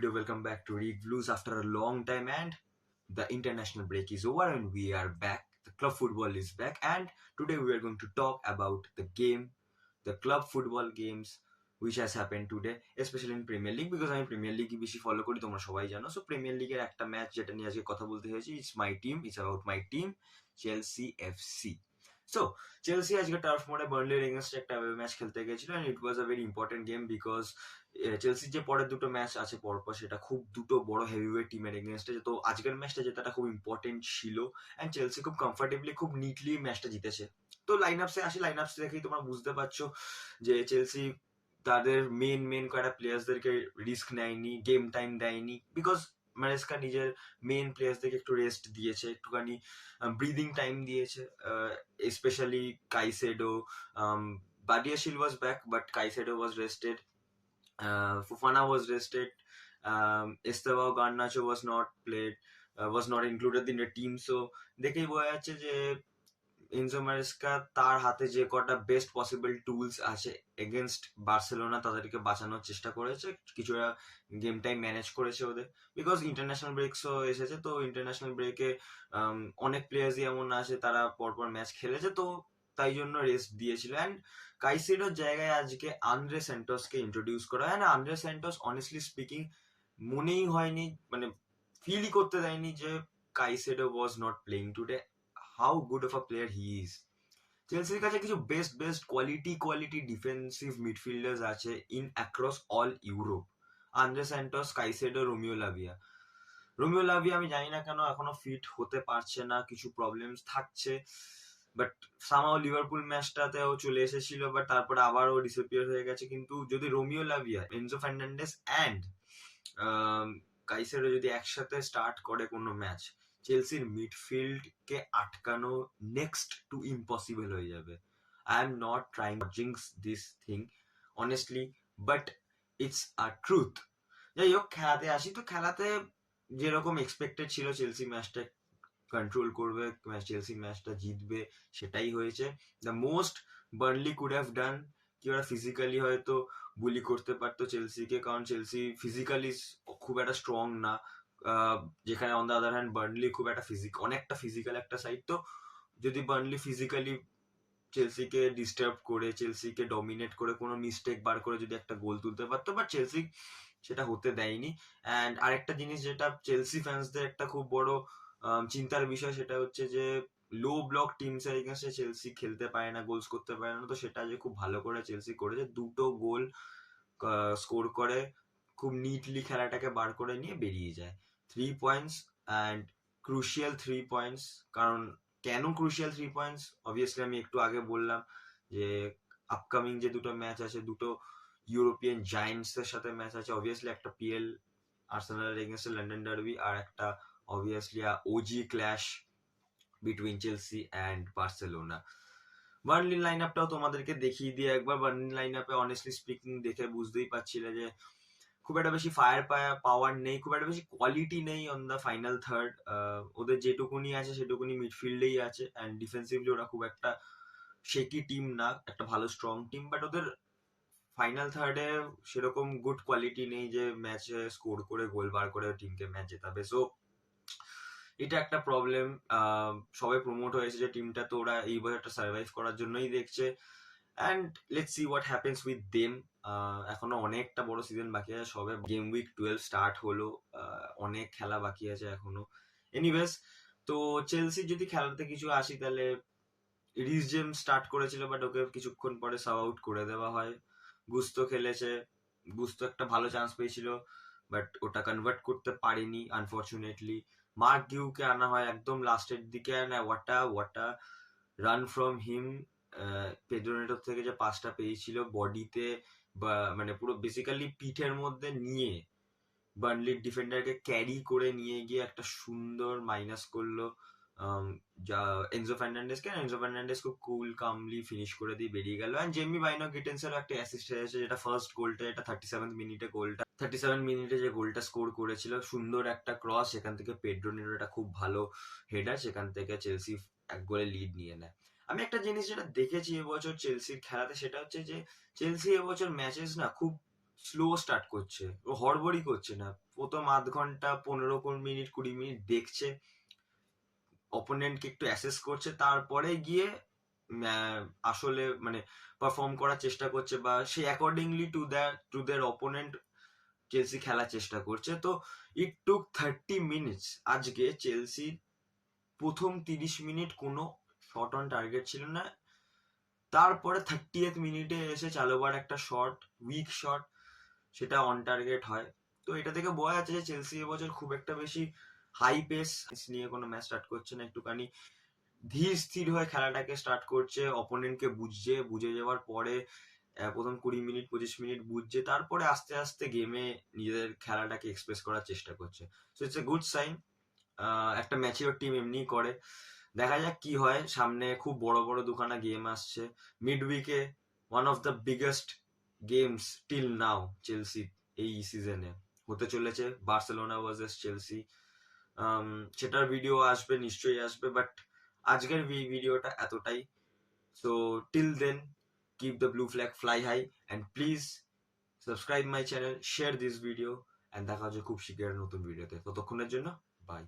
video. Welcome back to Read Blues after a long time, and the international break is over and we are back. The club football is back, and today we are going to talk about the club football games which has happened today, especially in Premier League, because আমি premier league বেশি follow করি, তোমরা সবাই জানো। So premier লিগের একটা match যেটা নিয়ে আজকে কথা বলতে হয়েছে, it's about my team, Chelsea FC. So Chelsea আজকে টার্ফ মোড়ে বার্নলির এগেনস্টে একটা ম্যাচ খেলতে গেছিল, and it was a very important game because চেলসির যে পরের দুটো ম্যাচ আছে পরপর, সেটা খুব দুটো বড় হেভিওয়েট টিমের এগেনস্টে। তো আজকের ম্যাচটা জেতাটা খুব ইম্পর্টেন্ট ছিল, অ্যান্ড চেলসি খুব কমফর্টেবলি, খুব নিটলি ম্যাচটা জিতেছে। তো লাইন আপসে দেখেই তোমরা বুঝতে পারছো যে চেলসি তাদের মেন কয়েকটা প্লেয়ার্সদেরকে রিস্ক নেয়নি, গেম টাইম দেয়নি, বিকজ ম্যারেস্কা নিজের মেন প্লেয়ার্সদেরকে একটু রেস্ট দিয়েছে, একটুখানি ব্রিদিং টাইম দিয়েছে, specially Caicedo. Badiashile was back, but Caicedo was rested, Fofana was rested, Estevao Garnacho was not included in the team. So দেখেই বোঝা যাচ্ছে যে এনজো ম্যারেস্কা তার হাতে যে কটা বেস্ট পসিবল টুলস আছে এগেনস্ট বার্সেলোনা, তাদেরকে বাঁচানোর চেষ্টা করেছে, কিছুটা গেম টাইম ম্যানেজ করেছে ওদের, বিকজ ইন্টারন্যাশনাল ব্রেকসও এসেছে। তো ইন্টারন্যাশনাল ব্রেকে অনেক প্লেয়ার্সই এমন আছে তারা পরপর ম্যাচ খেলেছে, তো তাই জন্য রেস্ট দিয়েছিল। অ্যান্ড কাইসেডোর জায়গায় আজকে আন্দ্রে স্যান্টোসকে ইন্ট্রোডিউস করা হয় না। আন্দ্রে স্যান্টোস অনেস্টলি স্পিকিং মনেই হয়নি, মানে ফিলই করতে দেয়নি যে Caicedo was not playing today. How good of a player he is. চেলসির কাছে কিছু বেস্ট কোয়ালিটি ডিফেন্সিভ মিডফিল্ডার্স আছে in across all Europe. Andrey Santos, Caicedo, Romeo Lavia আমি জানি না কেন এখনো ফিট হতে পারছে না, কিছু প্রবলেমস থাকছে। বাট সামাও লিভারপুল ম্যাচটাতেও চলে এসেছিল, বাট তারপরে আবারও ডিসঅ্যাপিয়ার হয়ে গেছে। কিন্তু যদি Romeo Lavia, Enzo Fernandez and Caicedo যদি একসাথে স্টার্ট করে কোনো ম্যাচ, চেলসির মিডফিল্ডকে আটকানো নেক্সট টু ইম্পসিবল হয়ে যাবে। I am not trying to জিঙ্কস this thing honestly, but it's a truth. যাই হোক, খেলাতে আসি। তো খেলাতে যেরকম এক্সপেক্টেড ছিল চেলসি ম্যাচটা কন্ট্রোল করবে, চেলসি ম্যাচটা জিতবে, সেটাই হয়েছে। The most Burnley could have done কি ওরা ফিজিক্যালি হয়তো বুলি করতে পারতো চেলসিকে, কারণ চেলসি ফিজিক্যালি খুব একটা স্ট্রং না, যেখানে on the other hand Burnley খুব একটা অনেকটা ফিজিক্যাল একটা সাইড। তো যদি বার্নলি ফিজিক্যালি চেলসিকে ডিস্টার্ব করে, চেলসিকে ডমিনেট করে, কোনো মিস্টেক বার করে যদি একটা গোল তুলতে পারতো, বাট চেলসি সেটা হতে দেয়নি। অ্যান্ড আরেকটা জিনিস যেটা চেলসি ফ্যান্সদের একটা খুব বড় চিন্তার বিষয়, সেটা হচ্ছে যে লো ব্লক টিমস এর এগেইনস্টে চেলসি খেলতে পারে না, গোলস করতে পারে না। তো সেটা যে খুব ভালো করে চেলসি করেছে, দুটো গোল স্কোর করে খুব নিটলি খেলাটাকে বার করে নিয়ে বেরিয়ে যায়। 3 পয়েন্টস, অ্যান্ড ক্রুশিয়াল 3 পয়েন্টস। কারণ কেন ক্রুশিয়াল 3 পয়েন্টস, অবভিয়াসলি আমি একটু আগে বললাম যে আপকামিং যে দুটো ম্যাচ আছে, দুটো ইউরোপিয়ান জায়ান্টস এর সাথে ম্যাচ আছে। অবভিয়াসলি একটা পিএল আর্সেনালের এগেইনস্টে লন্ডন ডার্বি, আর একটা obviously a OG clash between Chelsea and Barcelona. Burnley line আপটাও তোমাদেরকে দেখিয়ে দিয়ে একবার। বার্নলি লাইন আপে অনেস্টলি স্পিকিং দেখে বুঝতেই পারছিলে যে খুব একটা বেশি ফায়ার পাওয়ার নেই, খুব একটা বেশি কোয়ালিটি নেই অন দ্য ফাইনাল থার্ড। ওদের যেটুকুনি আছে সেটুকুনি মিডফিল্ডেই আছে, অ্যান্ড ডিফেন্সিভলি ওরা খুব একটা শেকি টিম না, একটা ভালো স্ট্রং টিম। বাট ওদের ফাইনাল থার্ডে সেরকম গুড কোয়ালিটি নেই যে ম্যাচে স্কোর করে গোল বার করে টিমকে ম্যাচ জেতাবে। সো এটা একটা প্রবলেম। সবাই প্রমোট হয়েছে যে টিমটা, তো ওরা এই বছরটা সার্ভাইভ করার জন্যই দেখছে। And let's see what happens with them. এখনো অনেকটা বড় সিজন বাকি আছে, সবে গেম উইক 12 স্টার্ট হলো, অনেক খেলা বাকি আছে এখনো। এনিওয়েজ, তো চেলসি যদি খেলাতে কিছু আসি, তাহলে রিস জেমস স্টার্ট করেছিল, বাট ওকে কিছুক্ষণ পরে সাব আউট করে দেওয়া হয়। গুস্তো খেলেছে, গুস্তো একটা ভালো চান্স পেয়েছিল, বাট ওটা কনভার্ট করতে পারিনি আনফর্চুনেটলি। মার্ক গিউকে আনা হয় একদম লাস্টের দিকে, what a run from him. Pedro নেটোর থেকে যে পাসটা পেয়েছিল বডিতে, বা মানে পুরো বেসিক্যালি পিঠের মধ্যে নিয়ে বার্নলির ডিফেন্ডারকে ক্যারি করে নিয়ে গিয়ে একটা সুন্দর মাইনাস করলো যা এনজো ফার্নান্ডেস খুব কুল কামলি ফিনিশ করে দিয়ে বেরিয়ে গেল। অ্যান্ড জেমি বাইনো গিটেন্সেরও একটা অ্যাসিস্ট হয়েছে, যেটা ফার্স্ট গোলটা, এটা 37 মিনিটে যে গোলটা স্কোর করেছিল, সুন্দর একটা ক্রস, সেখান থেকে পেড্রো নেটো একটা খুব ভালো হেডার, সেখান থেকে চেলসি এক গোলে লিড নিয়ে নেয়। আমি একটা জিনিস যেটা দেখেছি এবছর চেলসির খেলাতে, সেটা হচ্ছে যে চেলসি এবছর ম্যাচেস না খুব স্লো স্টার্ট করছে, ও হড়বড়ি করছে না, প্রথম আধ ঘন্টা 15 মিনিট 20 মিনিট দেখছে, অপোনেন্টকে একটু অ্যাসেস করছে, তারপরে গিয়ে আসলে মানে পারফর্ম করার চেষ্টা করছে, বা সে accordingly to their opponent Chelsea খেলার চেষ্টা করছে। তো ইট টুক 30 মিনিটস। আজকে চেলসি প্রথম 30 মিনিট কোনো শট অন টার্গেট ছিল না, তারপরে 30th মিনিটে এসে চালোবার একটা শট, উইক শট, সেটা অন টার্গেট হয়। তো এটা থেকে বোঝা যাচ্ছে যে চেলসি এবছর খুব একটা বেশি হাই পেস নিয়ে কোনো ম্যাচ স্টার্ট করছে না, একটুখানি ধীর স্থির হয়ে খেলাটাকে স্টার্ট করছে, অপোনেন্টকে বুঝে যাওয়ার পরে প্রথম 20 মিনিট 25 মিনিট বুঝছে, তারপরে আস্তে আস্তে গেমে নিজেদের খেলাটাকে এক্সপ্রেস করার চেষ্টা করছে। So it's a good sign. একটা ম্যাচিওর টিম এমনি করে। দেখা যাক কি হয়, সামনে খুব বড় বড় দুখানা গেম আসছে মিড উইকে। One of the biggest games till now Chelsea এই সিজনে হতে চলেছে, বার্সেলোনা ভার্সেস চেলসি। সেটার ভিডিও আসবে, নিশ্চয়ই আসবে, বাট আজকের ভিডিওটা এতটাই। So till then, keep the blue flag fly high and please subscribe my channel, share this video, and দেখা হচ্ছে খুব শীঘ্রই নতুন ভিডিওতে। ততক্ষণের জন্য বাই।